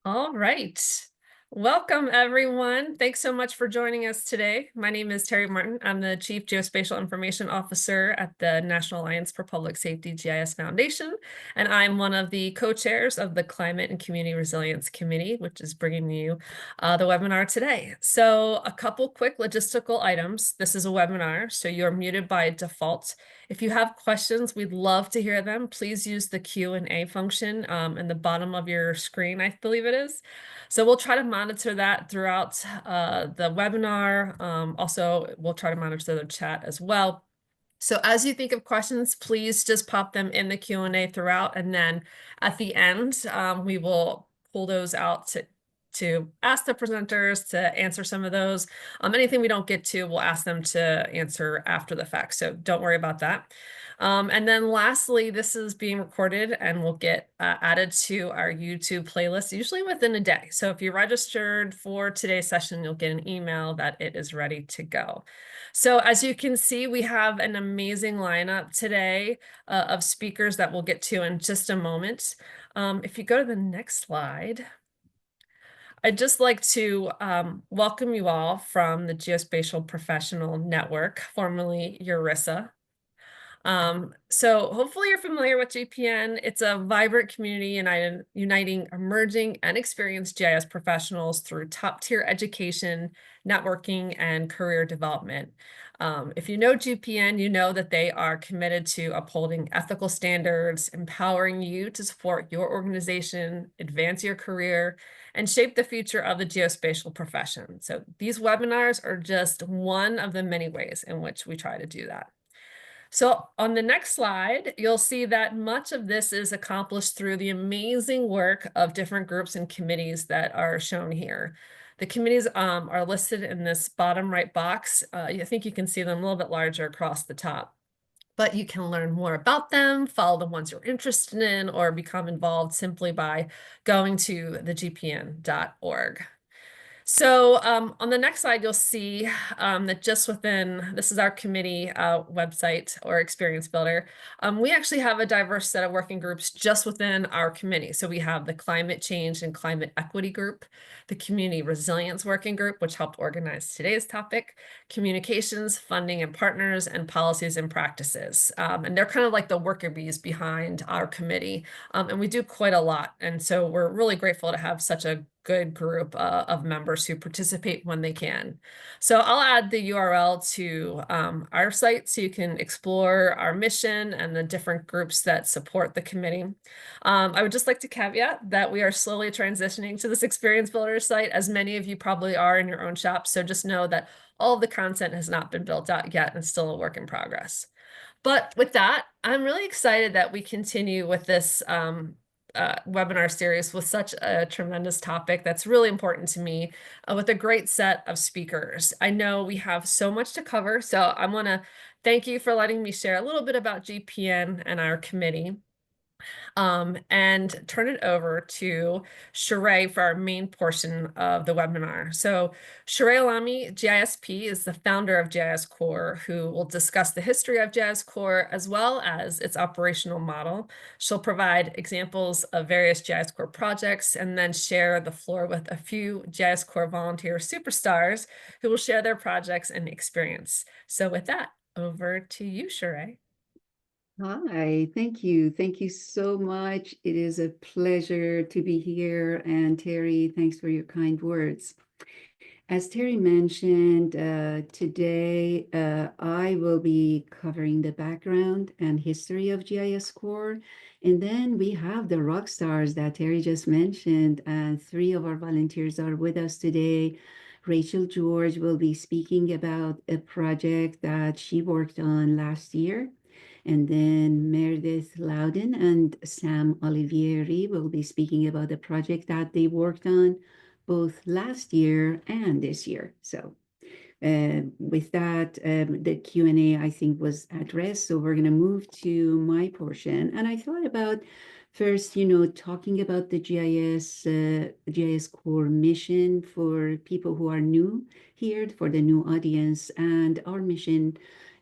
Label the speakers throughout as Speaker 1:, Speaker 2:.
Speaker 1: All right. Welcome, everyone. Thanks so much for joining us today. My name is Tari Martin. I'm the Chief Geospatial Information Officer at the National Alliance for Public Safety GIS Foundation, and I'm one of the co-chairs of the Climate and Community Resilience Committee, which is bringing you the webinar today. So a couple quick logistical items. This is a webinar, so you're muted by default. If you have questions, we'd love to hear them. Please use the Q&A function in the bottom of your screen, I believe it is. So we'll try to monitor that throughout the webinar. Also, we'll try to monitor the chat as well. So as you think of questions, please just pop them in the Q&A throughout. And then at the end, we will pull those out to ask the presenters to answer some of those. Anything we don't get to, we'll ask them to answer after the fact. So don't worry about that. And then lastly, this is being recorded and will get added to our YouTube playlist, usually within a day. So if you registered for today's session, you'll get an email that it is ready to go. So as you can see, we have an amazing lineup today of speakers that we'll get to in just a moment. If you go to the next slide, I'd just like to welcome you all from the Geospatial Professional Network, formerly EURISA. So hopefully you're familiar with GPN. It's a vibrant community uniting emerging and experienced GIS professionals through top-tier education, networking, and career development. If you know GPN, you know that they are committed to upholding ethical standards, empowering you to support your organization, advance your career, and shape the future of the geospatial profession. So these webinars are just one of the many ways in which we try to do that. So on the next slide, you'll see that much of this is accomplished through the amazing work of different groups and committees that are shown here. The committees are listed in this bottom right box. I think you can see them a little bit larger across the top. But you can learn more about them, follow the ones you're interested in, or become involved simply by going to thegpn.org. So on the next slide, you'll see that just within, this is our committee website or experience builder, we actually have a diverse set of working groups just within our committee. So we have the Climate Change and Climate Equity Group, the Community Resilience Working Group, which helped organize today's topic, Communications, Funding and Partners, and Policies and Practices. And they're kind of like the worker bees behind our committee. And we do quite a lot. And so we're really grateful to have such a good group of members who participate when they can. So I'll add the URL to our site so you can explore our mission and the different groups that support the committee. I would just like to caveat that we are slowly transitioning to this Experience Builder site, as many of you probably are in your own shop. So just know that all of the content has not been built out yet and still a work in progress. But with that, I'm really excited that we continue with this webinar series with such a tremendous topic that's really important to me, with a great set of speakers. I know we have so much to cover, so I want to thank you for letting me share a little bit about GPN and our committee. And turn it over to Shoreh for our main portion of the webinar. So Shoreh Elhami, GISP, is the founder of GISCorps, who will discuss the history of GISCorps as well as its operational model. She'll provide examples of various GISCorps projects and then share the floor with a few GISCorps volunteer superstars who will share their projects and experience. So with that, over to you, Shoreh.
Speaker 2: Hi, thank you. Thank you so much. It is a pleasure to be here. And Tari, thanks for your kind words. As Tari mentioned, today I will be covering the background and history of GISCorps. And then we have the rock stars that Tari just mentioned, and three of our volunteers are with us today. Rachel George will be speaking about a project that she worked on last year. And then Meredith Loudon and Sam Olivieri will be speaking about the project that they worked on both last year and this year. So with that, the Q&A, I think, was addressed. So we're going to move to my portion. And I thought about first, talking about the GISCorps mission for people who are new here, for the new audience. And our mission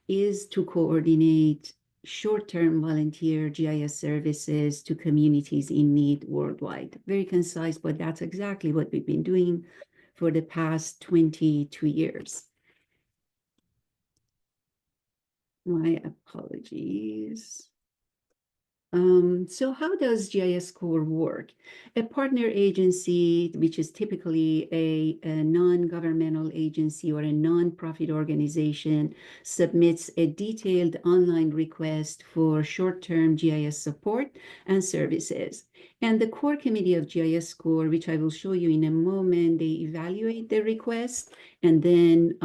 Speaker 2: is to coordinate short-term volunteer GIS services to communities in need worldwide. Very concise, but that's exactly what we've been doing for the past 22 years. My apologies. So how does GISCorps work? A partner agency, which is typically a non-governmental agency or a non-profit organization, submits a detailed online request for short-term GIS support and services. And the core committee of GISCorps, which I will show you in a moment, they evaluate the request and then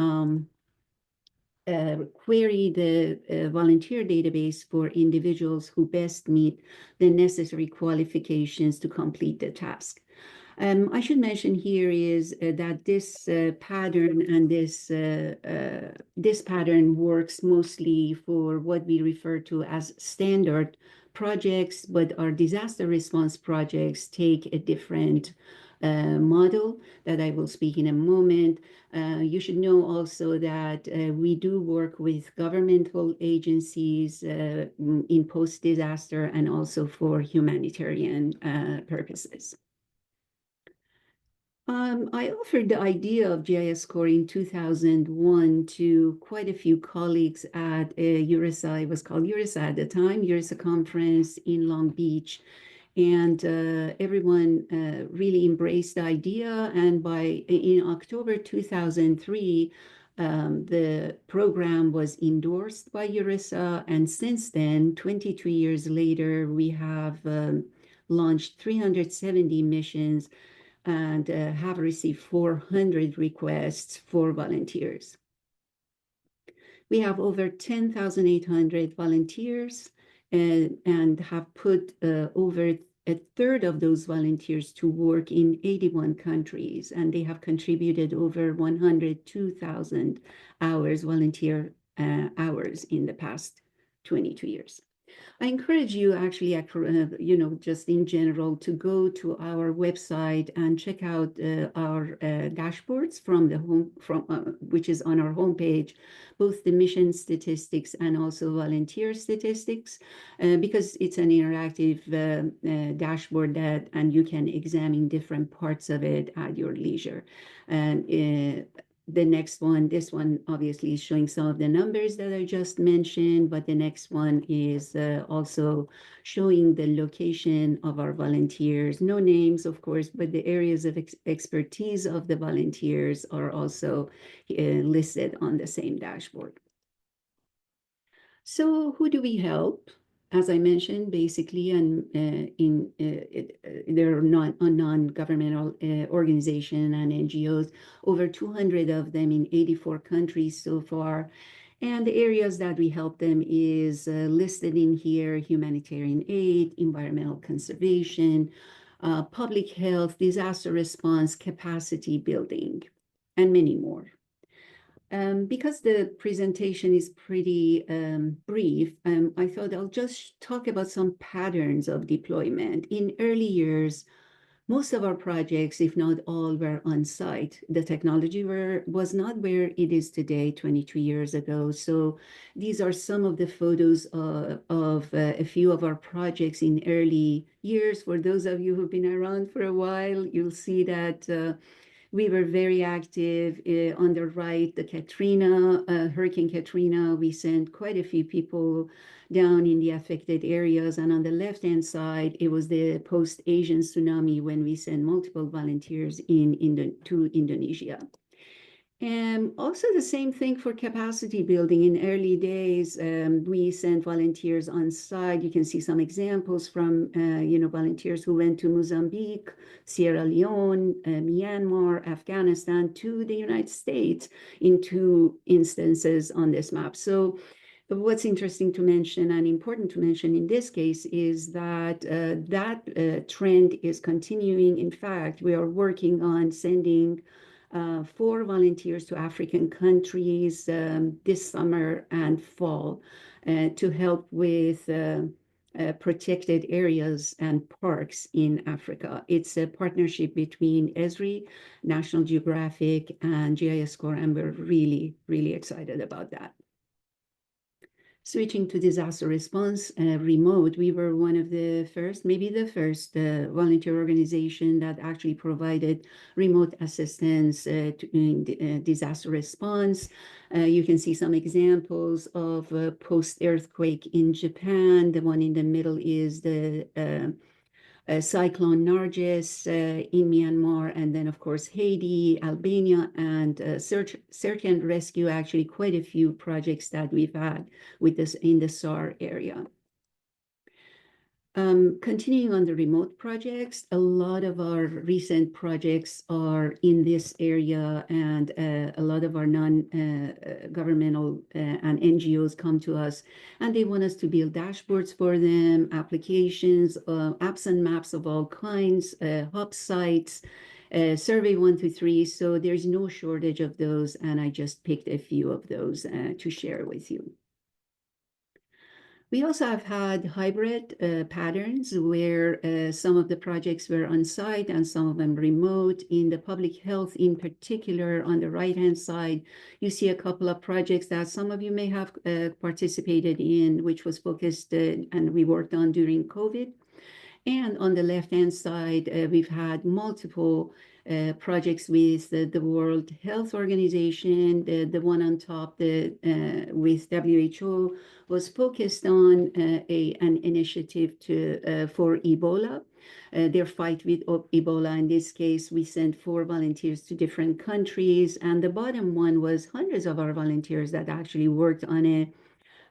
Speaker 2: query the volunteer database for individuals who best meet the necessary qualifications to complete the task. I should mention here is that this pattern and this pattern works mostly for what we refer to as standard projects, but our disaster response projects take a different model that I will speak in a moment. You should know also that we do work with governmental agencies in post-disaster and also for humanitarian purposes. I offered the idea of GISCorps in 2001 to quite a few colleagues at URISA. It was called URISA at the time, URISA conference in Long Beach. And everyone really embraced the idea. And in October 2003, the program was endorsed by URISA. And since then, 22 years later, we have launched 370 missions and have received 400 requests for volunteers. We have over 10,800 volunteers and have put over a third of those volunteers to work in 81 countries, and they have contributed over 102,000 hours, volunteer hours in the past 22 years. I encourage you actually, just in general, to go to our website and check out our dashboards from the which is on our homepage, both the mission statistics and also volunteer statistics, because it's an interactive dashboard and you can examine different parts of it at your leisure. And the next one, this one obviously is showing some of the numbers that I just mentioned, but the next one is also showing the location of our volunteers. No names, of course, but the areas of expertise of the volunteers are also listed on the same dashboard. So who do we help? As I mentioned, basically, and there are non-governmental organizations and NGOs, over 200 of them in 84 countries so far. And the areas that we help them is listed in here: humanitarian aid, environmental conservation, public health, disaster response, capacity building, and many more. Because the presentation is pretty brief, I thought I'll just talk about some patterns of deployment. In early years, most of our projects, if not all, were on site. The technology was not where it is today, 22 years ago. So these are some of the photos of a few of our projects in early years. For those of you who've been around for a while, you'll see that we were very active on the right, the Hurricane Katrina. We sent quite a few people down in the affected areas. And on the left-hand side, it was the post-Asian tsunami when we sent multiple volunteers to Indonesia. And also the same thing for capacity building. In early days, we sent volunteers on site. You can see some examples from, volunteers who went to Mozambique, Sierra Leone, Myanmar, Afghanistan, to the United States in 2 instances on this map. So what's interesting to mention and important to mention in this case is that that trend is continuing. In fact, we are working on sending 4 volunteers to African countries this summer and fall to help with protected areas and parks in Africa. It's a partnership between ESRI, National Geographic, and GISCorps, and we're really, really excited about that. Switching to disaster response remote, we were one of the first, maybe the first volunteer organization that actually provided remote assistance in disaster response. You can see some examples of post-earthquake in Japan. The one in the middle is the Cyclone Nargis in Myanmar, and then of course Haiti, Albania, and search and rescue. Actually, quite a few projects that we've had with this in the SAR area. Continuing on the remote projects, a lot of our recent projects are in this area, and a lot of our non-governmental and NGOs come to us, and they want us to build dashboards for them, applications, apps and maps of all kinds, hub sites, survey 1 to 3. So there's no shortage of those, and I just picked a few of those to share with you. We also have had hybrid patterns where some of the projects were on site and some of them remote. In the public health in particular, on the right-hand side, you see a couple of projects that some of you may have participated in, which was focused and we worked on during COVID. And on the left-hand side, we've had multiple projects with the World Health Organization. The one on top with WHO was focused on an initiative for Ebola. Their fight with Ebola. In this case, we sent 4 volunteers to different countries. And the bottom one was hundreds of our volunteers that actually worked on a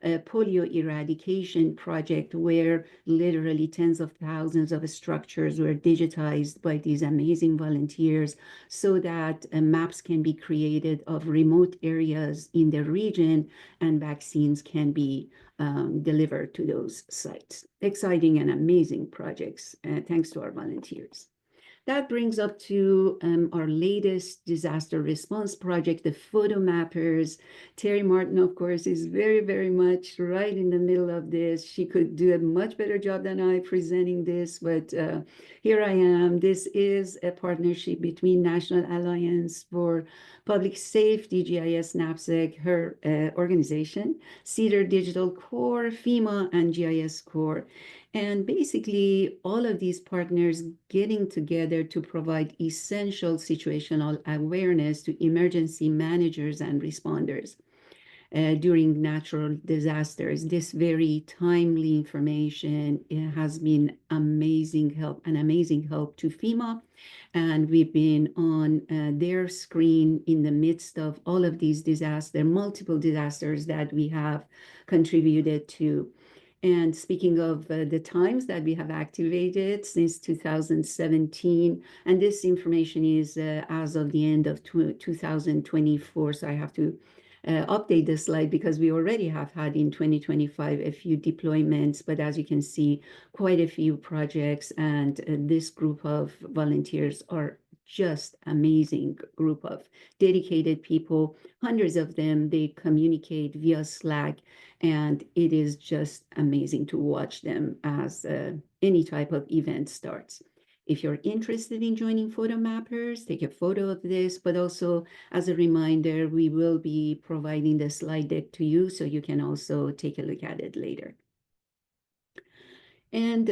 Speaker 2: polio eradication project where literally tens of thousands of structures were digitized by these amazing volunteers so that maps can be created of remote areas in the region and vaccines can be delivered to those sites. Exciting and amazing projects, thanks to our volunteers. That brings up to our latest disaster response project, the photo mappers. Tari Martin, of course, is very, very much right in the middle of this. She could do a much better job than I presenting this, but here I am. This is a partnership between National Alliance for Public Safety, GIS NAPSG, her organization, Cedar Digital Core, FEMA, and GISCorps. And basically, all of these partners getting together to provide essential situational awareness to emergency managers and responders during natural disasters. This very timely information has been an amazing help to FEMA. And we've been on their screen in the midst of all of these multiple disasters that we have contributed to. And speaking of the times that we have activated since 2017, and this information is as of the end of 2024, so I have to update this slide because we already have had in 2025 a few deployments, but as you can see, quite a few projects, and this group of volunteers are just amazing group of dedicated people, hundreds of them. They communicate via Slack, and it is just amazing to watch them as any type of event starts. If you're interested in joining Photo Mappers, take a photo of this, but also as a reminder, we will be providing the slide deck to you so you can also take a look at it later. And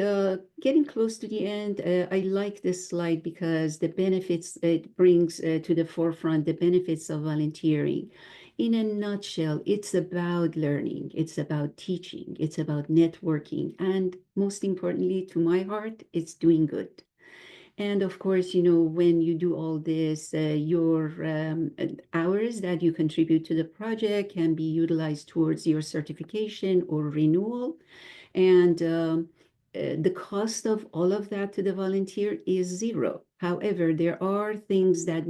Speaker 2: getting close to the end, I like this slide because the benefits it brings to the forefront, the benefits of volunteering. In a nutshell, it's about learning, it's about teaching, it's about networking, and most importantly, to my heart, it's doing good. And of course, you know, when you do all this, your hours that you contribute to the project can be utilized towards your certification or renewal. And the cost of all of that to the volunteer is zero. However, there are things that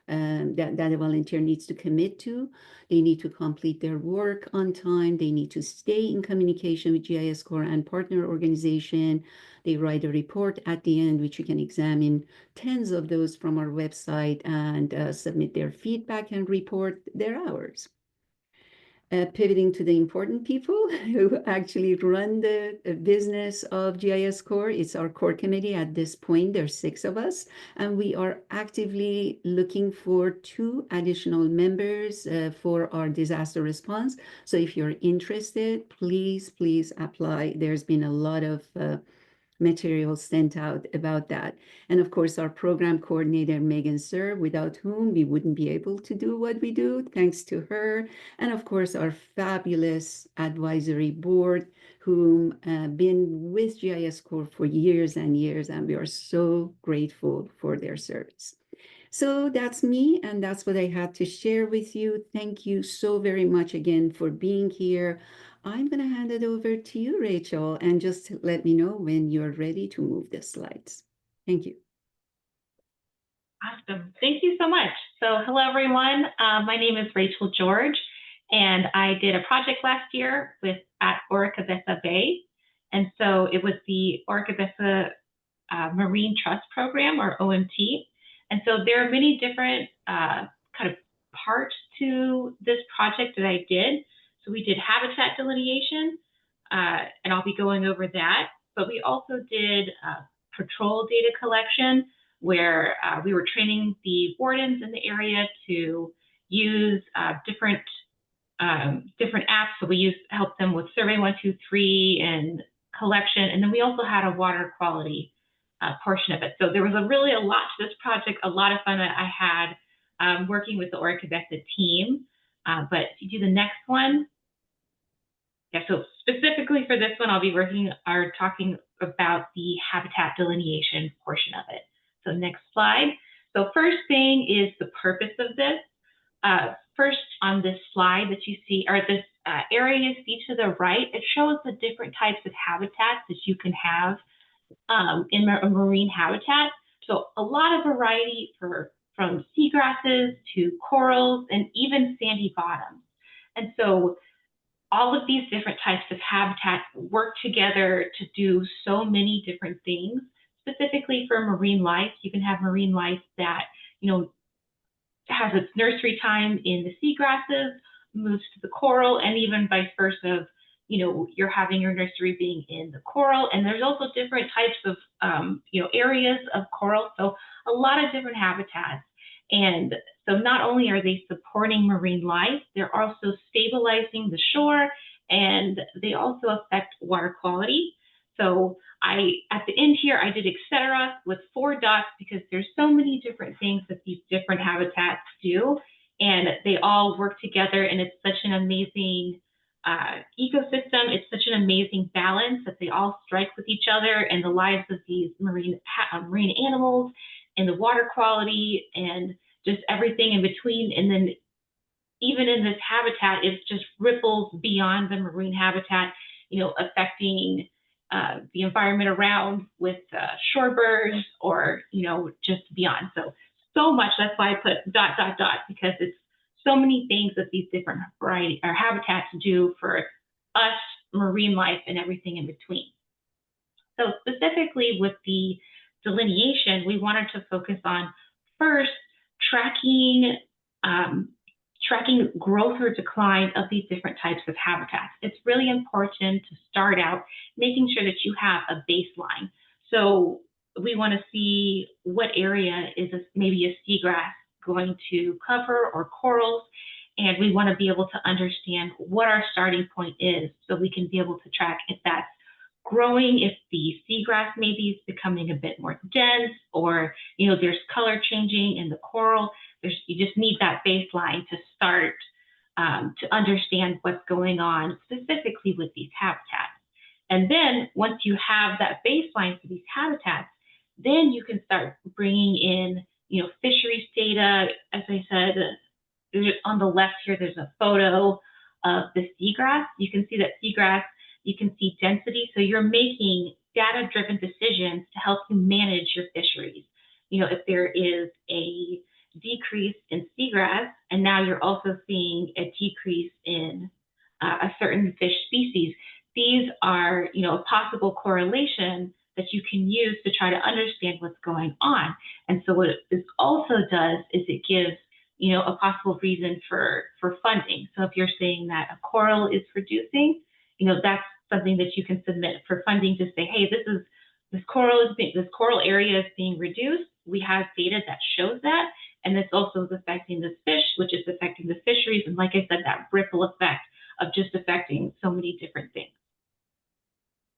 Speaker 2: that a volunteer needs to commit to. They need to complete their work on time. They need to stay in communication with GISCorps and partner organization. They write a report at the end, which you can examine tens of those from our website and submit their feedback and report their hours. pivoting to the important people who actually run the business of GISCorps. It's our core committee at this point. There's 6 of us, and we are actively looking for 2 additional members for our disaster response. So if you're interested, please apply. There's been a lot of materials sent out about that. And of course, our program coordinator, Megan Sir, without whom we wouldn't be able to do what we do, thanks to her. And of course, our fabulous advisory board, whom been with GISCorps for years and years, and we are so grateful for their service. So that's me, and that's what I had to share with you. Thank you so very much again for being here. I'm going to hand it over to you, Rachel, and just let me know when you're ready to move the slides. Thank you.
Speaker 3: Awesome. Thank you so much. So hello, everyone. My name is Rachel George, and I did a project last year at Oracabessa Bay. And so it was the Oracabessa Marine Trust Program, or OMT. And so there are many different kind of parts to this project that I did. So we did habitat delineation, and I'll be going over that. But we also did patrol data collection, where we were training the wardens in the area to use different apps. So we helped them with Survey 123 and collection, and then we also had a water quality portion of it. So there was really a lot to this project, a lot of fun that I had working with the Oracabessa team. But if you do the next one, yeah, so specifically for this one, I'll be talking about the habitat delineation portion of it. So next slide. So first thing is the purpose of this. First, on this slide that you see, or this area you see to the right, it shows the different types of habitats that you can have in a marine habitat. So a lot of variety from seagrasses to corals and even sandy bottoms. And so all of these different types of habitats work together to do so many different things. Specifically for marine life, you can have marine life that, has its nursery time in the seagrasses, moves to the coral, and even vice versa. You're having your nursery being in the coral, and there's also different types of, areas of coral. So a lot of different habitats. And so not only are they supporting marine life, they're also stabilizing the shore, and they also affect water quality. So at the end here, I did etc. with 4 dots because there's so many different things that these different habitats do, and they all work together, and it's such an amazing ecosystem. It's such an amazing balance that they all strike with each other and the lives of these marine animals and the water quality and just everything in between. And then even in this habitat, it just ripples beyond the marine habitat, affecting the environment around with shorebirds or, just beyond. So much. That's why I put ... because it's so many things that these different variety or habitats do for us, marine life, and everything in between. So specifically with the delineation, we wanted to focus on first tracking growth or decline of these different types of habitats. It's really important to start out making sure that you have a baseline. So we want to see what area is maybe a seagrass going to cover, or corals, and we want to be able to understand what our starting point is so we can be able to track if that's growing, if the seagrass maybe is becoming a bit more dense, or there's color changing in the coral. You just need that baseline to start to understand what's going on specifically with these habitats. And then once you have that baseline for these habitats, then you can start bringing in fisheries data. As I said, on the left here, there's a photo of the seagrass. You can see that seagrass, you can see density. So you're making data-driven decisions to help you manage your fisheries. If there is a decrease in seagrass, and now you're also seeing a decrease in a certain fish species, these are, a possible correlation that you can use to try to understand what's going on. And so what this also does is it gives a possible reason for funding. So if you're saying that a coral is reducing, that's something that you can submit for funding to say, hey, this coral area is being reduced. We have data that shows that, and this also is affecting this fish, which is affecting the fisheries, and like I said, that ripple effect of just affecting so many different things.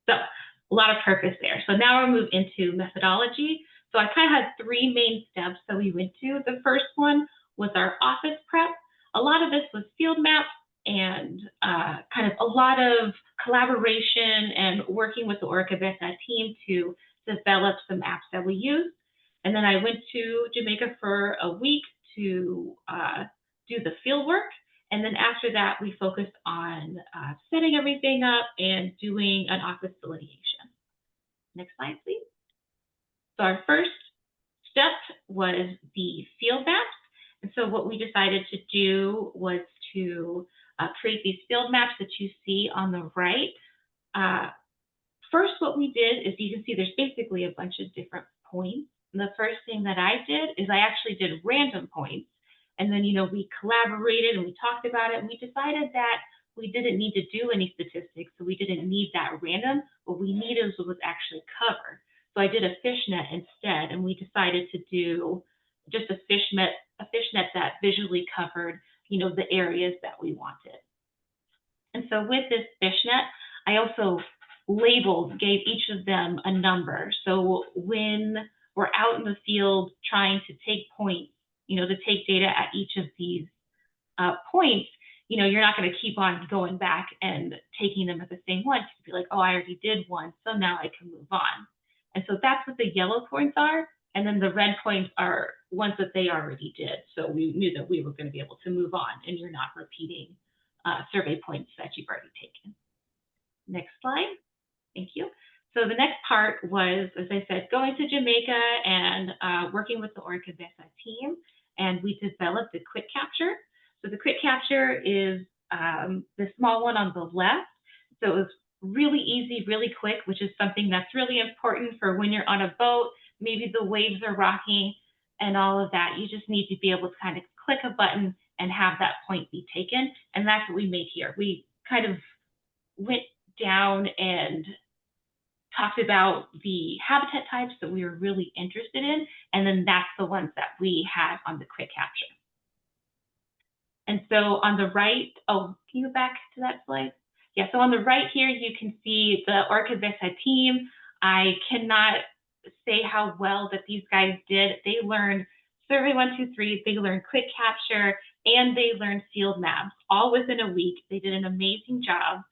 Speaker 3: So a lot of purpose there. So now we'll move into methodology. So I kind of had three main steps that we went to. The first one was our office prep. A lot of this was field maps and kind of a lot of collaboration and working with the Oracabessa team to develop some apps that we use. And then I went to Jamaica for a week to do the field work. And then after that, we focused on setting everything up and doing an office delineation. Next slide, please. So our first step was the field maps. And so what we decided to do was to create these field maps that you see on the right. First, what we did is you can see there's basically a bunch of different points. And the first thing that I did is I actually did random points. And then, we collaborated and we talked about it, and we decided that we didn't need to do any statistics, so we didn't need that random. What we needed was actually cover. So I did a fishnet instead, and we decided to do just a fishnet that visually covered, the areas that we wanted. And so with this fishnet, I also gave each of them a number. So when we're out in the field trying to take points, to take data at each of these points, you're not going to keep on going back and taking them at the same one to be like, oh, I already did one, so now I can move on. And so that's what the yellow points are. And then the red points are ones that they already did. So we knew that we were going to be able to move on, and you're not repeating survey points that you've already taken. Next slide. Thank you. So the next part was, as I said, going to Jamaica and working with the Oracabessa team, and we developed a quick capture. So the quick capture is the small one on the left. So it was really easy, really quick, which is something that's really important for when you're on a boat, maybe the waves are rocking and all of that. You just need to be able to kind of click a button and have that point be taken. And that's what we made here. We kind of went down and talked about the habitat types that we were really interested in, and then that's the ones that we had on the quick capture. And so on the right, oh, can you go back to that slide? Yeah, so on the right here, you can see the Oracabessa team. I cannot say how well that these guys did. They learned Survey 123, they learned quick capture, and they learned field maps all within a week. They did an amazing job.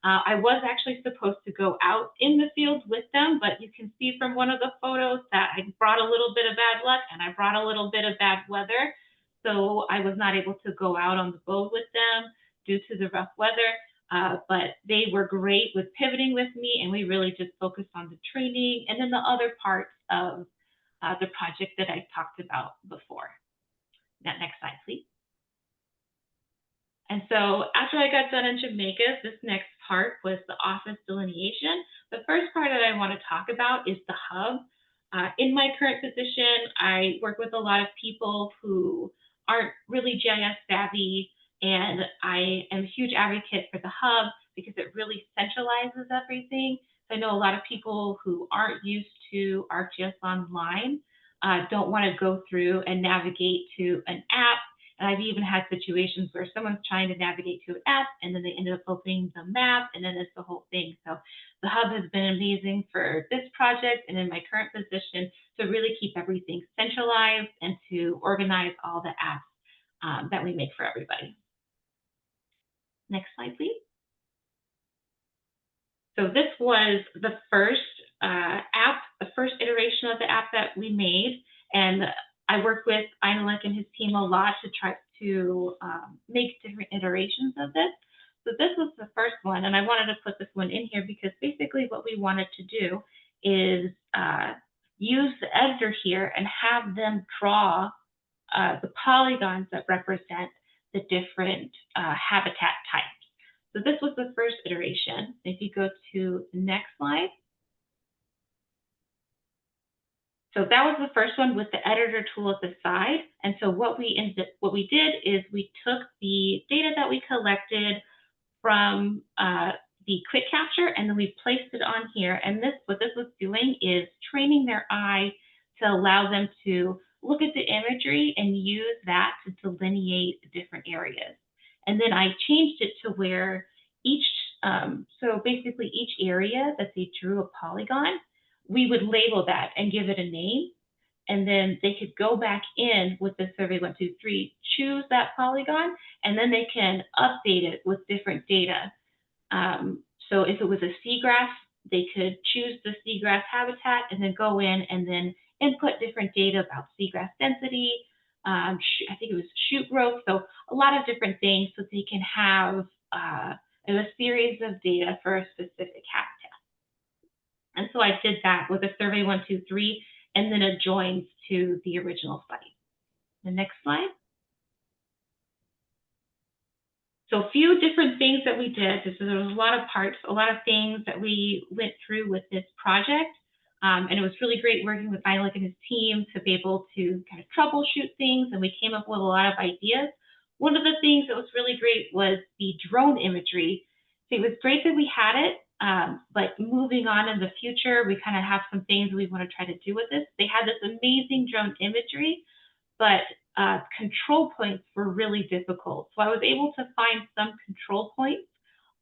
Speaker 3: I was actually supposed to go out in the field with them, but you can see from one of the photos that I brought a little bit of bad luck and I brought a little bit of bad weather. So I was not able to go out on the boat with them due to the rough weather, but they were great with pivoting with me, and we really just focused on the training and then the other parts of the project that I talked about before. That next slide, please. And so after I got done in Jamaica, this next part was the office delineation. The first part that I want to talk about is the hub. In my current position, I work with a lot of people who aren't really GIS savvy, and I am a huge advocate for the hub because it really centralizes everything. So I know a lot of people who aren't used to ArcGIS Online don't want to go through and navigate to an app. And I've even had situations where someone's trying to navigate to an app and then they ended up opening the map, and then it's the whole thing. So the hub has been amazing for this project and in my current position to really keep everything centralized and to organize all the apps that we make for everybody. Next slide, please. So this was the first app, the first iteration of the app that we made. And I worked with Einelek and his team a lot to try to make different iterations of this. So this was the first one, and I wanted to put this one in here because basically what we wanted to do is use the editor here and have them draw the polygons that represent the different habitat types. So this was the first iteration. If you go to the next slide. So that was the first one with the editor tool at the side. And so what we did is we took the data that we collected from the quick capture, and then we placed it on here. And what this was doing is training their eye to allow them to look at the imagery and use that to delineate different areas. And then I changed it to where so basically each area that they drew a polygon, we would label that and give it a name. And then they could go back in with the survey 123, choose that polygon, and then they can update it with different data. So if it was a seagrass, they could choose the seagrass habitat and then go in and then input different data about seagrass density. I think it was shoot growth. So a lot of different things so they can have a series of data for a specific habitat. And so I did that with a survey 123, and then it joins to the original study. The next slide. So a few different things that we did. There was a lot of parts, a lot of things that we went through with this project. And it was really great working with Violet and his team to be able to kind of troubleshoot things, and we came up with a lot of ideas. One of the things that was really great was the drone imagery. So it was great that we had it, but moving on in the future, we kind of have some things we want to try to do with this. They had this amazing drone imagery, but control points were really difficult. So I was able to find some control points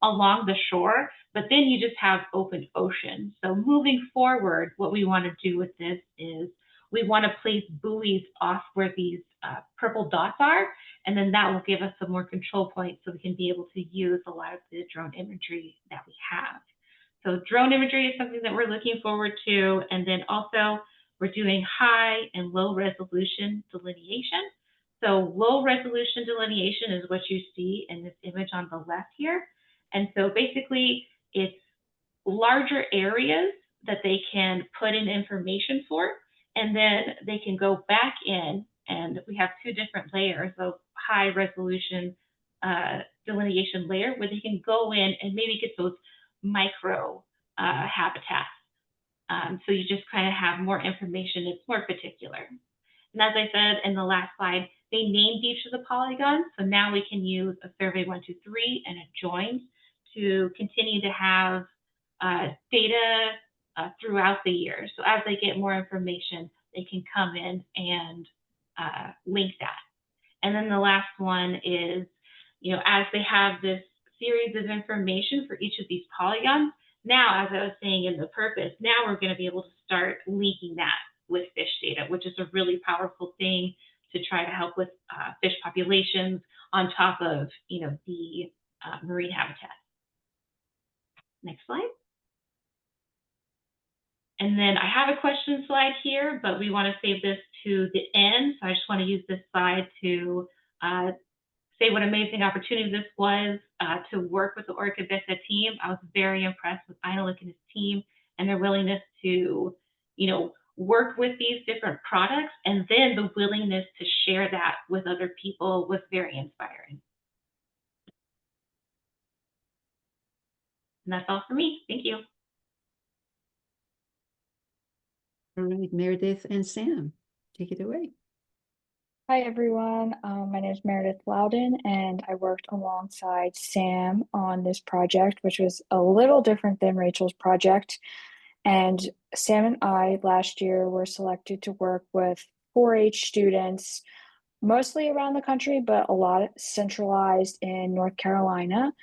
Speaker 3: along the shore, but then you just have open ocean. So moving forward, what we want to do with this is we want to place buoys off where these purple dots are, and then that will give us some more control points so we can be able to use a lot of the drone imagery that we have. So drone imagery is something that we're looking forward to, and then also we're doing high and low resolution delineation. So low resolution delineation is what you see in this image on the left here. And so basically it's larger areas that they can put in information for, and then they can go back in, and we have two different layers of high resolution delineation layer where they can go in and maybe get those micro habitats. So you just kind of have more information. It's more particular. And as I said in the last slide, they named each of the polygons. So now we can use a survey 123 and it joins to continue to have data throughout the year. So as they get more information, they can come in and link that. And then the last one is, as they have this series of information for each of these polygons, now, as I was saying in the purpose, now we're going to be able to start linking that with fish data, which is a really powerful thing to try to help with fish populations on top of, the marine habitat. Next slide. And then I have a question slide here, but we want to save this to the end. So I just want to use this slide to say what amazing opportunity this was to work with the Oracabessa team. I was very impressed with Violet and his team and their willingness to, work with these different products, and then the willingness to share that with other people was very inspiring. And that's all for me. Thank you.
Speaker 2: All right, Meredith and Sam, take it away.
Speaker 4: Hi, everyone. My name is Meredith Loudon, and I worked alongside Sam on this project, which was a little different than Rachel's project. And Sam and I last year were selected to work with 4-H students, mostly around the country, but a lot centralized in North Carolina.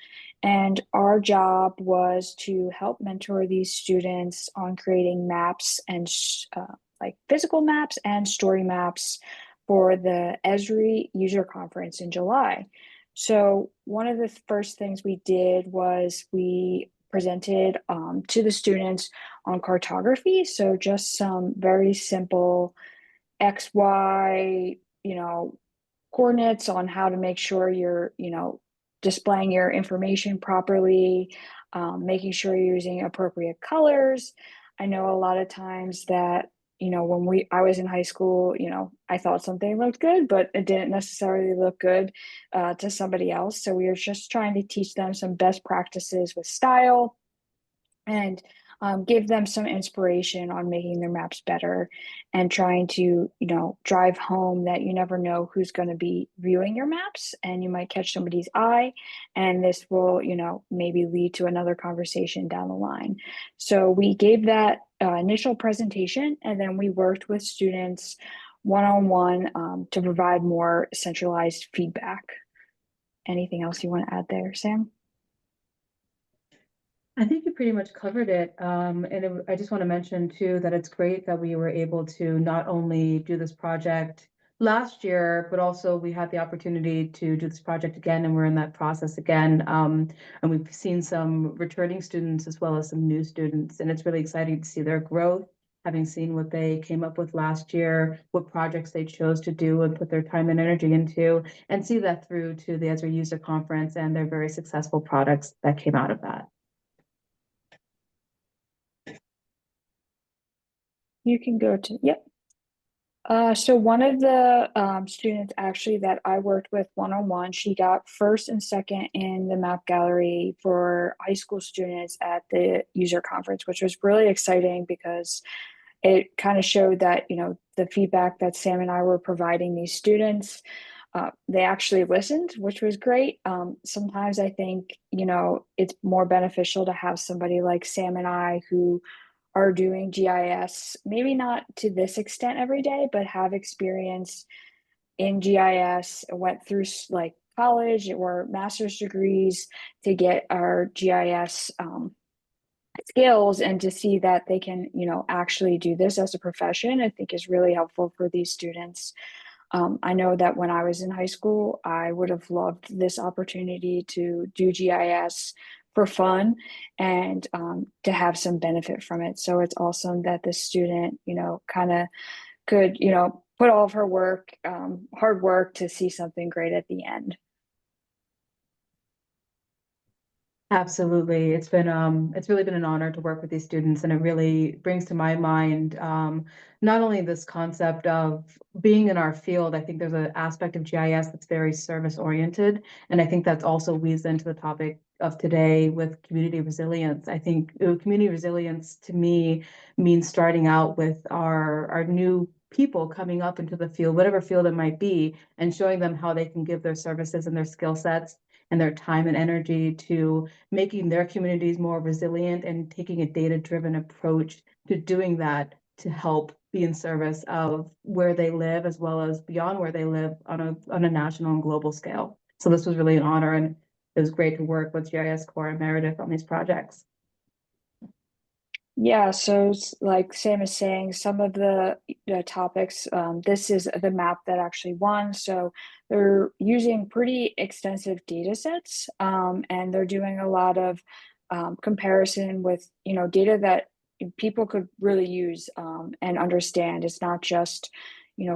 Speaker 4: And our job was to help mentor these students on creating maps and like physical maps and story maps for the Esri user conference in July. So one of the first things we did was we presented to the students on cartography. So just some very simple X, Y, coordinates on how to make sure you're, displaying your information properly, making sure you're using appropriate colors. I know a lot of times that, when I was in high school, I thought something looked good, but it didn't necessarily look good to somebody else. So we were just trying to teach them some best practices with style. And give them some inspiration on making their maps better and trying to, drive home that you never know who's going to be viewing your maps and you might catch somebody's eye. And this will, maybe lead to another conversation down the line. So we gave that initial presentation and then we worked with students one-on-one to provide more centralized feedback. Anything else you want to add there, Sam?
Speaker 5: I think you pretty much covered it. I just want to mention too that it's great that we were able to not only do this project last year, but also we had the opportunity to do this project again, and we're in that process again. And we've seen some returning students as well as some new students, and it's really exciting to see their growth, having seen what they came up with last year, what projects they chose to do and put their time and energy into, and see that through to the Esri User Conference and their very successful products that came out of that.
Speaker 4: You can go to, yep. So one of the students actually that I worked with one-on-one, she got first and second in the map gallery for high school students at the user conference, which was really exciting because it kind of showed that, the feedback that Sam and I were providing these students, they actually listened, which was great. Sometimes I think, it's more beneficial to have somebody like Sam and I who are doing GIS, maybe not to this extent every day, but have experience in GIS, went through like college or master's degrees to get our GIS skills and to see that they can, actually do this as a profession, I think is really helpful for these students. I know that when I was in high school, I would have loved this opportunity to do GIS for fun and to have some benefit from it. So it's awesome that the student, kind of could, put all of her work, hard work to see something great at the end.
Speaker 5: Absolutely. It's really been an honor to work with these students, and it really brings to my mind not only this concept of being in our field. I think there's an aspect of GIS that's very service oriented, and I think that's also weaves into the topic of today with community resilience. I think community resilience to me means starting out with our new people coming up into the field, whatever field it might be, and showing them how they can give their services and their skill sets and their time and energy to making their communities more resilient and taking a data-driven approach to doing that to help be in service of where they live as well as beyond where they live on a national and global scale. So this was really an honor, and it was great to work with GISCorps and Meredith on these projects.
Speaker 4: Yeah, so like Sam is saying, some of the topics, this is the map that actually won. So they're using pretty extensive data sets, and they're doing a lot of comparison with, data that people could really use and understand. It's not just,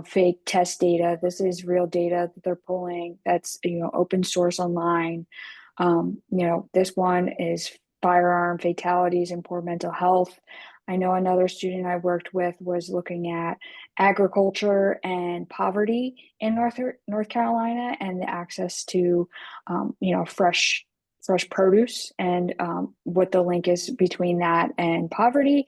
Speaker 4: fake test data. This is real data that they're pulling that's, open source online. This one is firearm fatalities and poor mental health. I know another student I worked with was looking at agriculture and poverty in North Carolina and the access to, fresh produce and what the link is between that and poverty.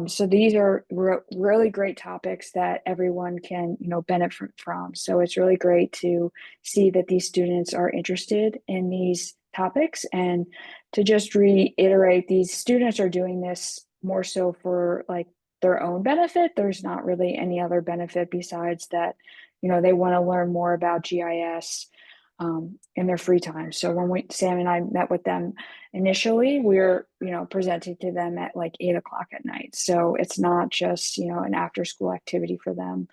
Speaker 4: So these are really great topics that everyone can, benefit from. So it's really great to see that these students are interested in these topics. And to just reiterate, these students are doing this more so for like their own benefit. There's not really any other benefit besides that, they want to learn more about GIS in their free time. So when Sam and I met with them initially, we were, presenting to them at like 8 o'clock at night. So it's not just, an after school activity for them.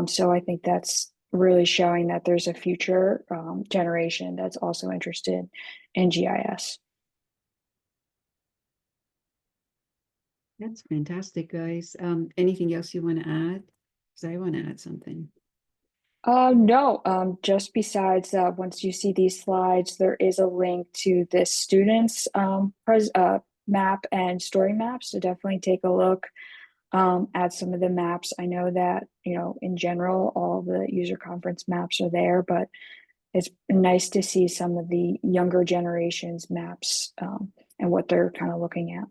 Speaker 4: So I think that's really showing that there's a future generation that's also interested in GIS.
Speaker 2: That's fantastic, guys. Anything else you want to add? Because I want to add something.
Speaker 4: No, just besides once you see these slides, there is a link to this student's map and story maps. So definitely take a look at some of the maps. I know that, in general, all the user conference maps are there, but it's nice to see some of the younger generations maps and what they're kind of looking at.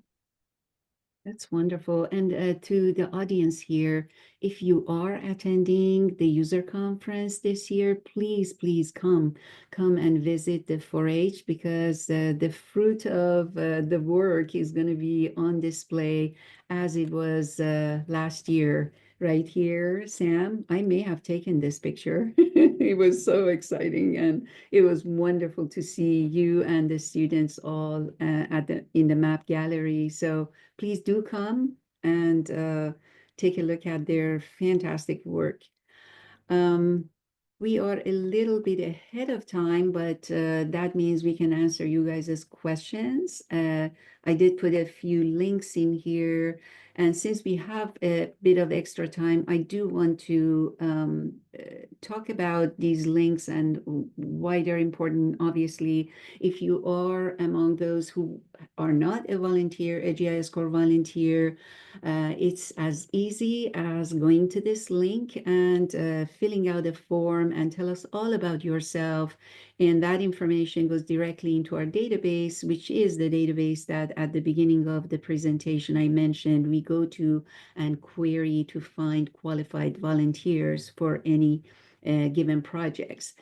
Speaker 2: That's wonderful. And to the audience here, if you are attending the user conference this year, please come and visit the 4-H, because the fruit of the work is going to be on display as it was last year. Right here, Sam, I may have taken this picture. It was so exciting, and it was wonderful to see you and the students all in the map gallery. So please do come and take a look at their fantastic work. We are a little bit ahead of time, but that means we can answer you guys' questions. I did put a few links in here. And since we have a bit of extra time, I do want to talk about these links and why they're important. Obviously, if you are among those who are not a volunteer, a GISCorps volunteer, it's as easy as going to this link and filling out a form and tell us all about yourself. And that information goes directly into our database, which is the database that at the beginning of the presentation I mentioned, we go to and query to find qualified volunteers for any given projects.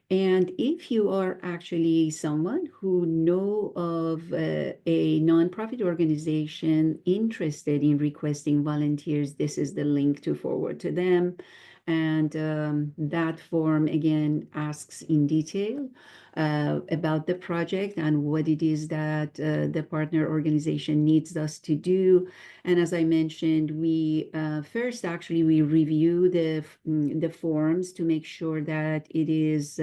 Speaker 2: And if you are actually someone who know of a nonprofit organization interested in requesting volunteers, this is the link to forward to them. And that form, again, asks in detail about the project and what it is that the partner organization needs us to do. And as I mentioned, we first actually we review the forms to make sure that it is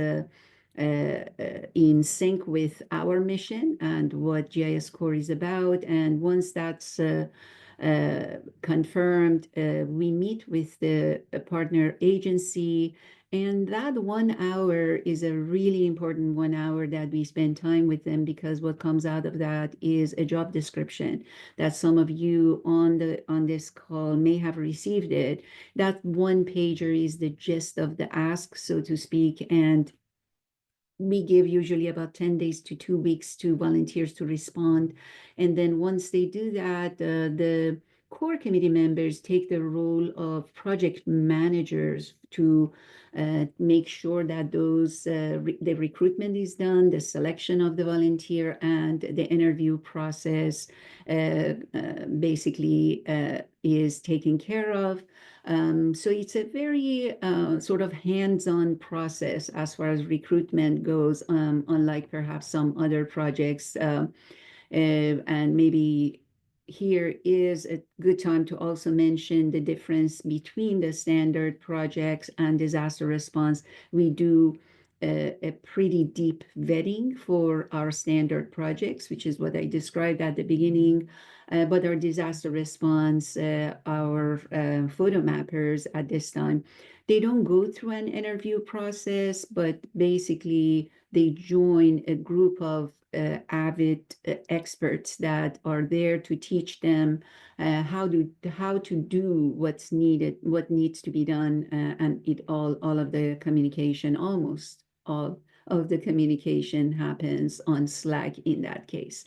Speaker 2: in sync with our mission and what GISCorps is about. And once that's confirmed, we meet with the partner agency. And that 1 hour is a really important 1 hour that we spend time with them, because what comes out of that is a job description that some of you on this call may have received it. That one pager is the gist of the ask, so to speak, and we give usually about 10 days to 2 weeks to volunteers to respond. And then once they do that, the core committee members take the role of project managers to make sure that the recruitment is done, the selection of the volunteer, and the interview process basically is taken care of. So it's a very sort of hands-on process as far as recruitment goes, unlike perhaps some other projects. And maybe here is a good time to also mention the difference between the standard projects and disaster response. We do a pretty deep vetting for our standard projects, which is what I described at the beginning. But our disaster response, our photo mappers at this time, they don't go through an interview process, but basically they join a group of avid experts that are there to teach them how to do what's needed, what needs to be done, and all of the communication, almost all of the communication happens on Slack in that case.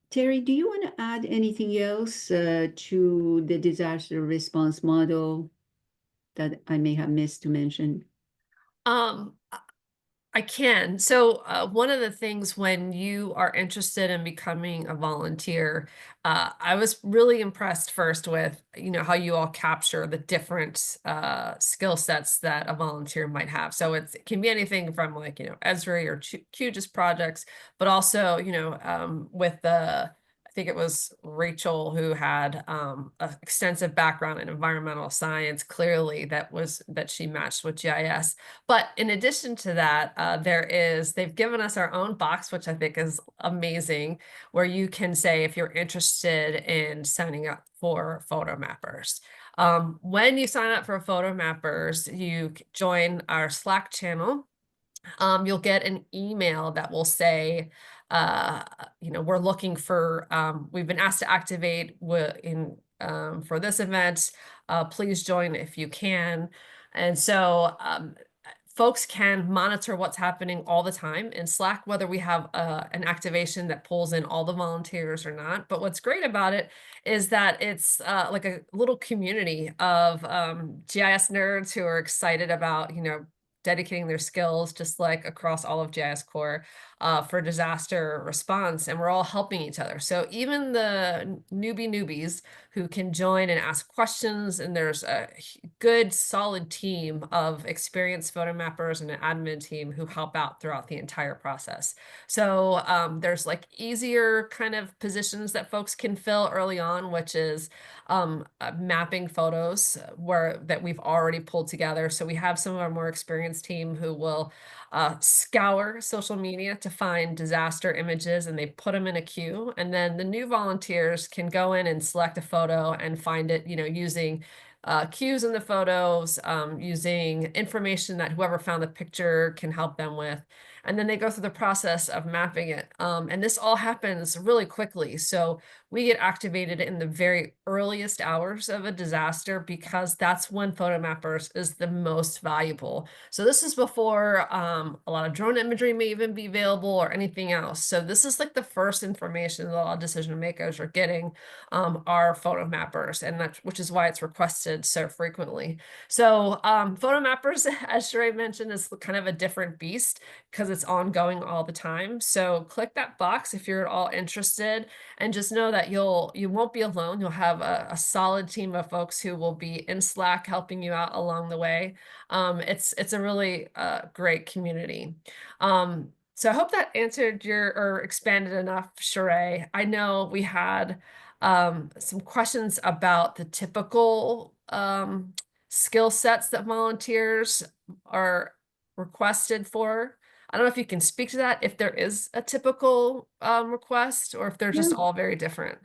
Speaker 2: Terry, do you want to add anything else to the disaster response model that I may have missed to mention?
Speaker 1: I can. So one of the things when you are interested in becoming a volunteer, I was really impressed first with, how you all capture the different skill sets that a volunteer might have. So it can be anything from like, Esri or QGIS projects, but also, with I think it was Rachel who had an extensive background in environmental science, clearly that she matched with GIS. But in addition to that, they've given us our own box, which I think is amazing, where you can say if you're interested in signing up for photo mappers. When you sign up for photo mappers, you join our Slack channel. You'll get an email that will say, we're looking for, we've been asked to activate for this event. Please join if you can. And so folks can monitor what's happening all the time in Slack, whether we have an activation that pulls in all the volunteers or not. But what's great about it is that it's like a little community of GIS nerds who are excited about, dedicating their skills, just like across all of GISCorps, for disaster response, and we're all helping each other. So even the newbies who can join and ask questions, and there's a good solid team of experienced photo mappers and an admin team who help out throughout the entire process. So there's like easier kind of positions that folks can fill early on, which is mapping photos that we've already pulled together. So we have some of our more experienced team who will scour social media to find disaster images, and they put them in a queue. And then the new volunteers can go in and select a photo and find it, using cues in the photos, using information that whoever found the picture can help them with. And then they go through the process of mapping it. And this all happens really quickly. So we get activated in the very earliest hours of a disaster, because that's when photo mappers is the most valuable. So this is before a lot of drone imagery may even be available or anything else. So this is like the first information that a lot of decision makers are getting, are photo mappers, and which is why it's requested so frequently. So photo mappers, as Shoreh mentioned, is kind of a different beast because it's ongoing all the time. So click that box if you're at all interested, and just know that you won't be alone. You'll have a solid team of folks who will be in Slack helping you out along the way. It's a really great community. So I hope that answered or expanded enough, Shoreh. I know we had some questions about the typical skill sets that volunteers are requested for. I don't know if you can speak to that, if there is a typical request, or if they're just all very different.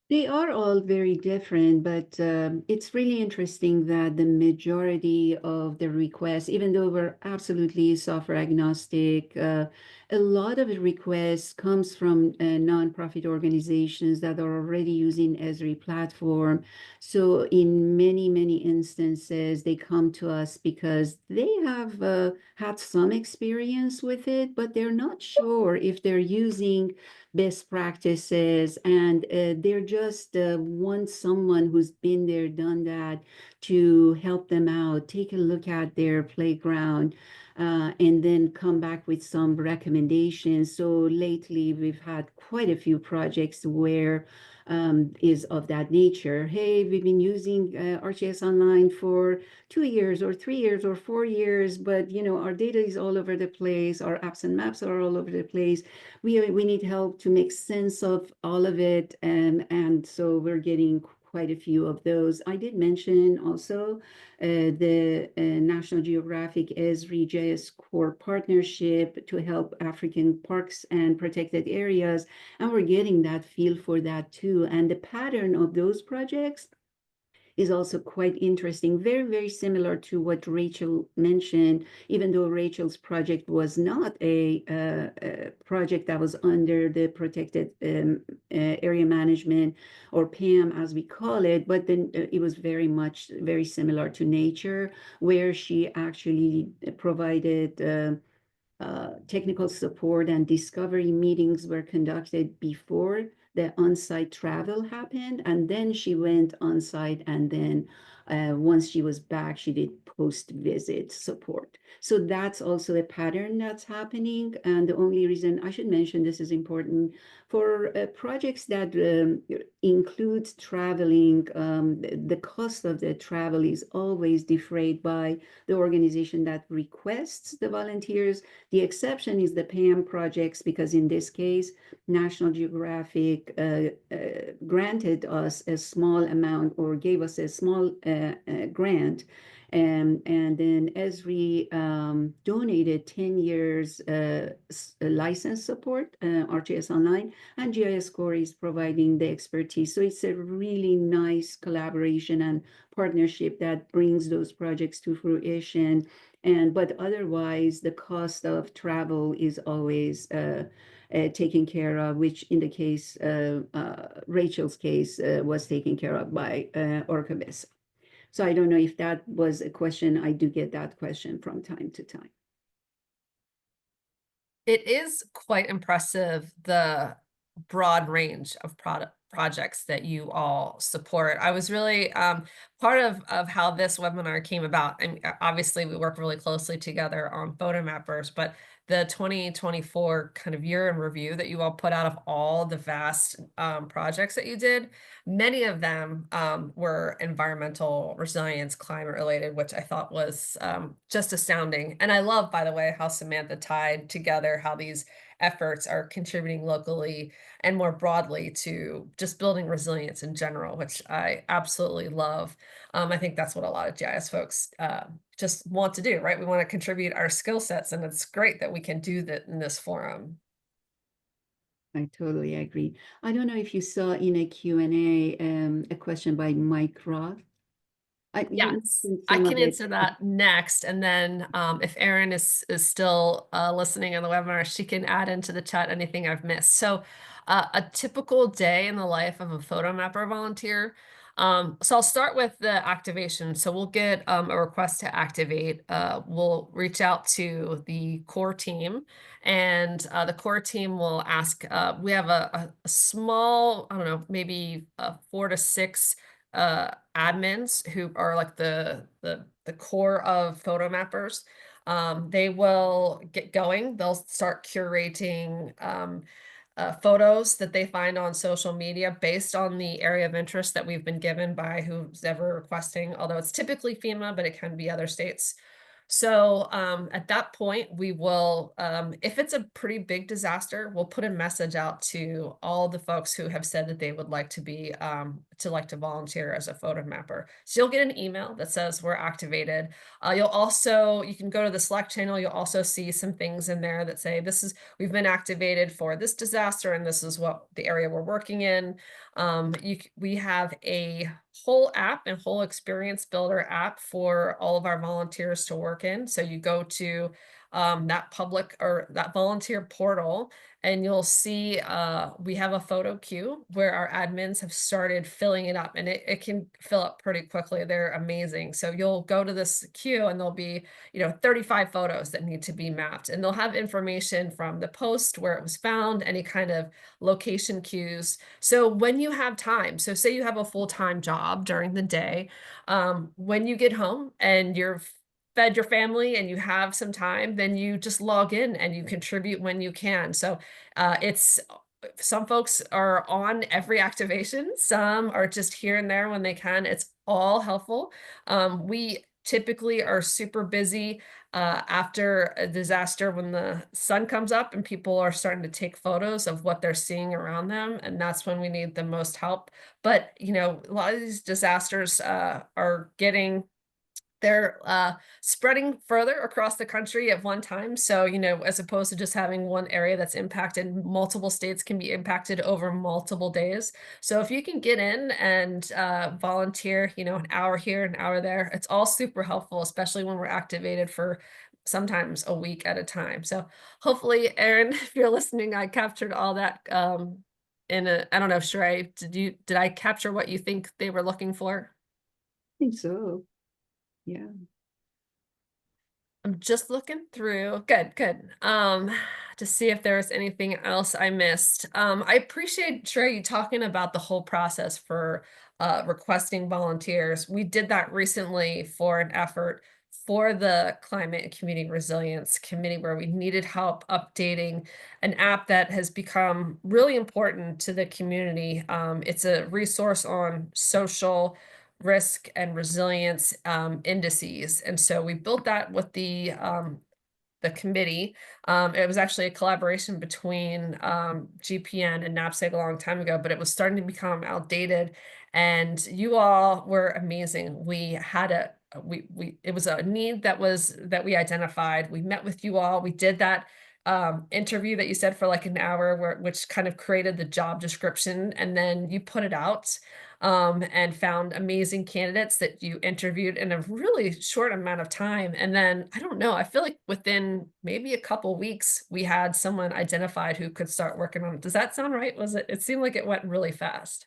Speaker 2: They are all very different, but it's really interesting that the majority of the requests, even though we're absolutely software agnostic, a lot of the requests comes from nonprofit organizations that are already using Esri platform. So in many instances, they come to us because they have had some experience with it, but they're not sure if they're using best practices, and they're just want someone who's been there, done that, to help them out, take a look at their playground, and then come back with some recommendations. So lately we've had quite a few projects where is of that nature. Hey, we've been using ArcGIS Online for 2 years or 3 years or 4 years, but our data is all over the place. Our apps and maps are all over the place. We need help to make sense of all of it, and so we're getting quite a few of those. I did mention also the National Geographic Esri GISCorps partnership to help African parks and protected areas, and we're getting that feel for that too. And the pattern of those projects is also quite interesting, very similar to what Rachel mentioned, even though Rachel's project was not a project that was under the protected area management, or PAM as we call it, but then it was very similar to nature, where she actually provided technical support, and discovery meetings were conducted before the on-site travel happened, and then she went on-site, and then once she was back, she did post-visit support. So that's also a pattern that's happening. And the only reason I should mention this is important for projects that include traveling, the cost of the travel is always defrayed by the organization that requests the volunteers. The exception is the PAM projects, because in this case, National Geographic granted us a small amount, or gave us a small grant, and then Esri donated 10 years license support, ArcGIS Online, and GISCorps is providing the expertise. So it's a really nice collaboration and partnership that brings those projects to fruition. But otherwise, the cost of travel is always taken care of, which in the case, Rachel's case, was taken care of by Oracabessa. So I don't know if that was a question. I do get that question from time to time.
Speaker 1: It is quite impressive, the broad range of projects that you all support. I was really part of how this webinar came about, and obviously we work really closely together on photo mappers, but the 2024 kind of year in review that you all put out of all the vast projects that you did, many of them were environmental resilience, climate related, which I thought was just astounding. And I love, by the way, how Samantha tied together how these efforts are contributing locally and more broadly to just building resilience in general, which I absolutely love. I think that's what a lot of GIS folks just want to do, right? We want to contribute our skill sets, and it's great that we can do that in this forum.
Speaker 2: I totally agree. I don't know if you saw in a Q&A a question by Mike Roth.
Speaker 1: Yes, I can answer that next. And then if Erin is still listening on the webinar, she can add into the chat anything I've missed. So a typical day in the life of a photo mapper volunteer. So I'll start with the activation. So we'll get a request to activate. We'll reach out to the core team, and the core team will ask, we have a small, I don't know, maybe 4 to 6 admins who are like the core of photo mappers. They will get going. They'll start curating photos that they find on social media based on the area of interest that we've been given by who's ever requesting, although it's typically FEMA, but it can be other states. So at that point, we will, if it's a pretty big disaster, we'll put a message out to all the folks who have said that they would like to be, to volunteer as a photo mapper. So you'll get an email that says we're activated. You can go to the Slack channel. You'll also see some things in there that say, we've been activated for this disaster, and this is what the area we're working in. We have a whole app and whole experience builder app for all of our volunteers to work in. So you go to that public or that volunteer portal, and you'll see we have a photo queue where our admins have started filling it up, and it can fill up pretty quickly. They're amazing. So you'll go to this queue, and there'll be 35 photos that need to be mapped, and they'll have information from the post where it was found, any kind of location cues. So when you have time, so say you have a full-time job during the day, when you get home and you're fed your family and you have some time, then you just log in and you contribute when you can. So some folks are on every activation, some are just here and there when they can. It's all helpful. We typically are super busy after a disaster when the sun comes up and people are starting to take photos of what they're seeing around them, and that's when we need the most help. But a lot of these disasters they're spreading further across the country at one time. So, as opposed to just having one area that's impacted, multiple states can be impacted over multiple days. So if you can get in and volunteer, an hour here, an hour there, it's all super helpful, especially when we're activated for sometimes a week at a time. So hopefully, Erin, if you're listening, I captured all that I don't know, Shoreh, did I capture what you think they were looking for?
Speaker 2: I think so. Yeah.
Speaker 1: I'm just looking through. Good. To see if there's anything else I missed. I appreciate, Shoreh, you talking about the whole process for requesting volunteers. We did that recently for an effort for the Climate and Community Resilience Committee, where we needed help updating an app that has become really important to the community. It's a resource on social risk and resilience indices. And so we built that with the committee. It was actually a collaboration between GPN and NAPSG a long time ago, but it was starting to become outdated. And you all were amazing. We had it was a need that we identified. We met with you all. We did that interview that you said for like an hour, which kind of created the job description, and then you put it out and found amazing candidates that you interviewed in a really short amount of time. And then, I don't know, I feel like within maybe a couple weeks, we had someone identified who could start working on it. Does that sound right? It seemed like it went really fast.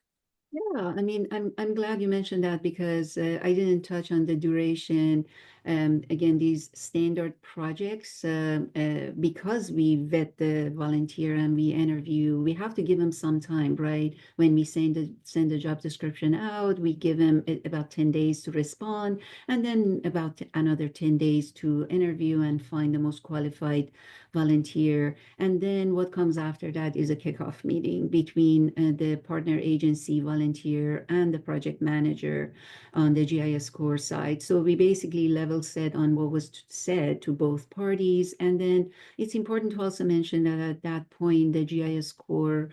Speaker 2: Yeah, I mean, I'm glad you mentioned that because I didn't touch on the duration. Again, these standard projects, because we vet the volunteer and we interview, we have to give them some time, right? When we send the job description out, we give them about 10 days to respond, and then about another 10 days to interview and find the most qualified volunteer. And then what comes after that is a kickoff meeting between the partner agency volunteer and the project manager on the GISCorps side. So we basically level set on what was said to both parties. And then it's important to also mention that at that point, the GISCorps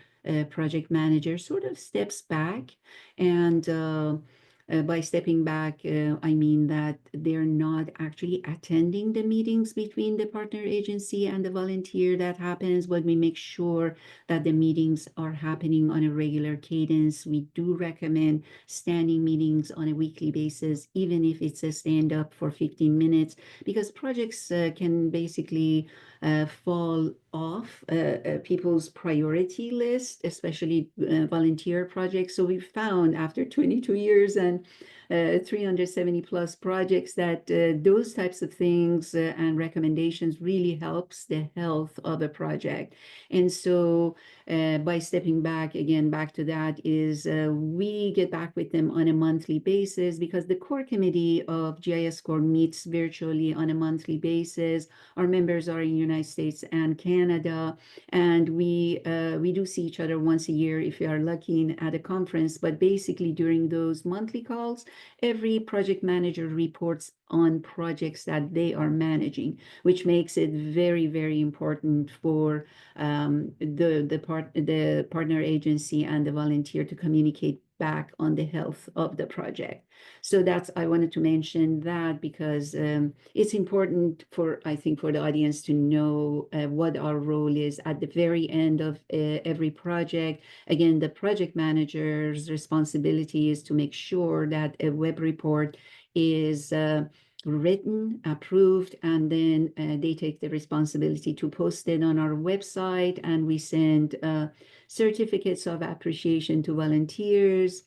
Speaker 2: project manager sort of steps back and by stepping back, I mean that they're not actually attending the meetings between the partner agency and the volunteer. That happens, but we make sure that the meetings are happening on a regular cadence. We do recommend standing meetings on a weekly basis, even if it's a stand-up for 15 minutes, because projects can basically fall off people's priority list, especially volunteer projects. So we've found after 22 years and 370 plus projects that those types of things and recommendations really helps the health of a project. And so by stepping back, again, back to that is we get back with them on a monthly basis because the core committee of GISCorps meets virtually on a monthly basis. Our members are in the United States and Canada, and we do see each other once a year if we are lucky at a conference. But basically during those monthly calls, every project manager reports on projects that they are managing, which makes it very, very important for the partner agency and the volunteer to communicate back on the health of the project. So I wanted to mention that because it's important I think, for the audience to know what our role is at the very end of every project. Again, the project manager's responsibility is to make sure that a web report is written, approved, and then they take the responsibility to post it on our website, and we send certificates of appreciation to volunteers,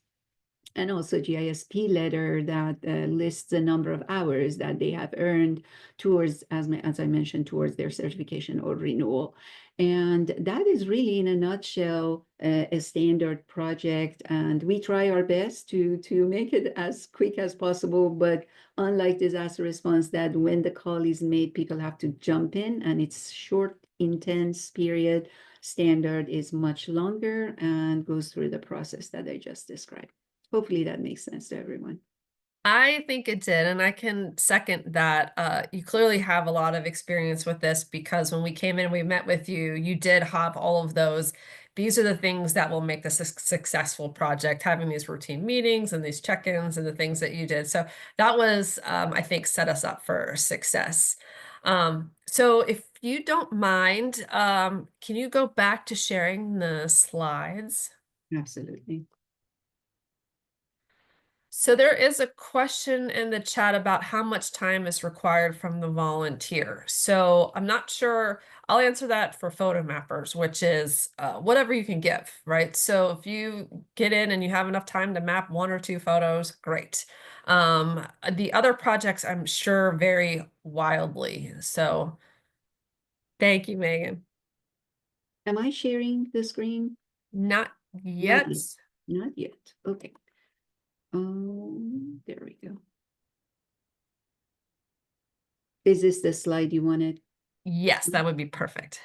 Speaker 2: and also GISP letter that lists the number of hours that they have earned towards, as I mentioned, towards their certification or renewal. And that is really, in a nutshell, a standard project. And we try our best to make it as quick as possible. But unlike disaster response, that when the call is made, people have to jump in, and it's short, intense period. Standard is much longer and goes through the process that I just described. Hopefully that makes sense to everyone.
Speaker 1: I think it did, and I can second that. You clearly have a lot of experience with this because when we came in, we met with you, you did have all of those. These are the things that will make this a successful project, having these routine meetings and these check-ins and the things that you did. So that was, I think, set us up for success. So if you don't mind, can you go back to sharing the slides?
Speaker 2: Absolutely.
Speaker 1: So there is a question in the chat about how much time is required from the volunteer. So I'm not sure. I'll answer that for photo mappers, which is whatever you can give, right? So if you get in and you have enough time to map 1 or 2 photos, great. The other projects, I'm sure, vary wildly. So thank you, Megan.
Speaker 2: Am I sharing the screen?
Speaker 1: Not yet.
Speaker 2: Not yet. Okay. There we go. Is this the slide you wanted?
Speaker 1: Yes, that would be perfect.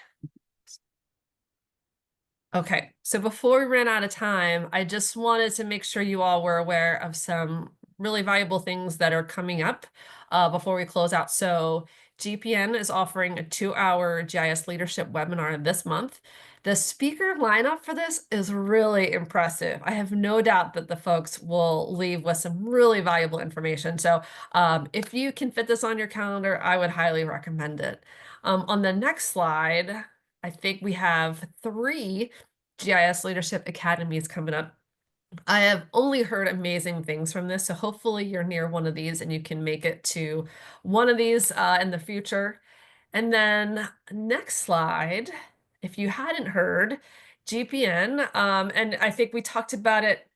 Speaker 1: Okay, so before we ran out of time, I just wanted to make sure you all were aware of some really valuable things that are coming up before we close out. So GPN is offering a 2-hour GIS leadership webinar this month. The speaker lineup for this is really impressive. I have no doubt that the folks will leave with some really valuable information. So if you can fit this on your calendar, I would highly recommend it. On the next slide, I think we have 3 GIS Leadership Academies coming up. I have only heard amazing things from this, so hopefully you're near one of these and you can make it to one of these in the future. And then next slide, if you hadn't heard, GPN, and I think we talked about it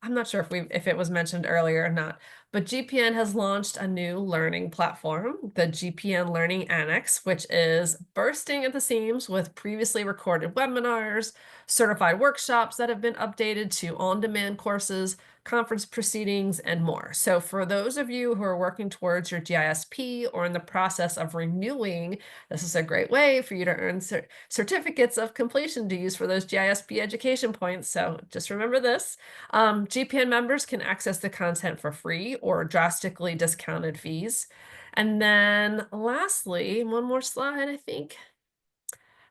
Speaker 1: I'm not sure if it was mentioned earlier or not, but GPN has launched a new learning platform, the GPN Learning Annex, which is bursting at the seams with previously recorded webinars, certified workshops that have been updated to on-demand courses, conference proceedings, and more. So for those of you who are working towards your GISP or in the process of renewing, this is a great way for you to earn certificates of completion to use for those GISP education points. So just remember this. GPN members can access the content for free or drastically discounted fees. And then lastly, one more slide, I think.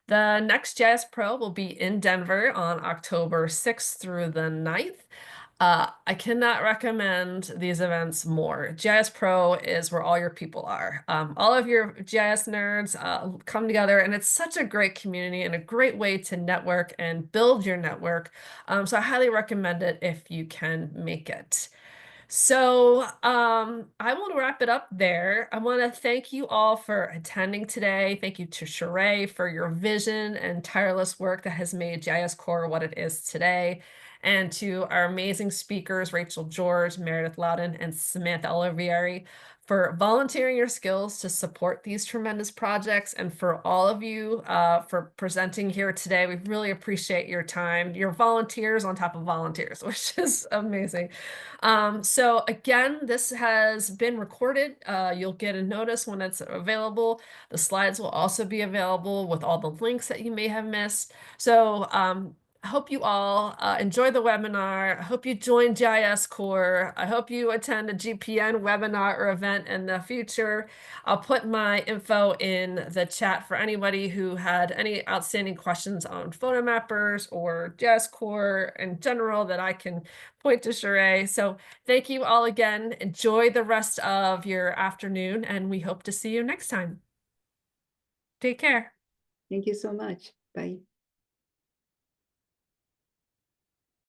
Speaker 1: The next GIS Pro will be in Denver on October 6th through the 9th. I cannot recommend these events more. GIS Pro is where all your people are. All of your GIS nerds come together, and it's such a great community and a great way to network and build your network. So I highly recommend it if you can make it. So I will wrap it up there. I want to thank you all for attending today. Thank you to Shoreh for your vision and tireless work that has made GISCorps what it is today. And to our amazing speakers, Rachel George, Meredith Loudon, and Samantha Olivieri, for volunteering your skills to support these tremendous projects, and for all of you for presenting here today. We really appreciate your time. You're volunteers on top of volunteers, which is amazing. So again, this has been recorded. You'll get a notice when it's available. The slides will also be available with all the links that you may have missed. So I hope you all enjoy the webinar. I hope you join GISCorps. I hope you attend a GPN webinar or event in the future. I'll put my info in the chat for anybody who had any outstanding questions on photomappers or GISCorps in general that I can point to Shoreh. So thank you all again. Enjoy the rest of your afternoon, and we hope to see you next time. Take care.
Speaker 2: Thank you so much. Bye.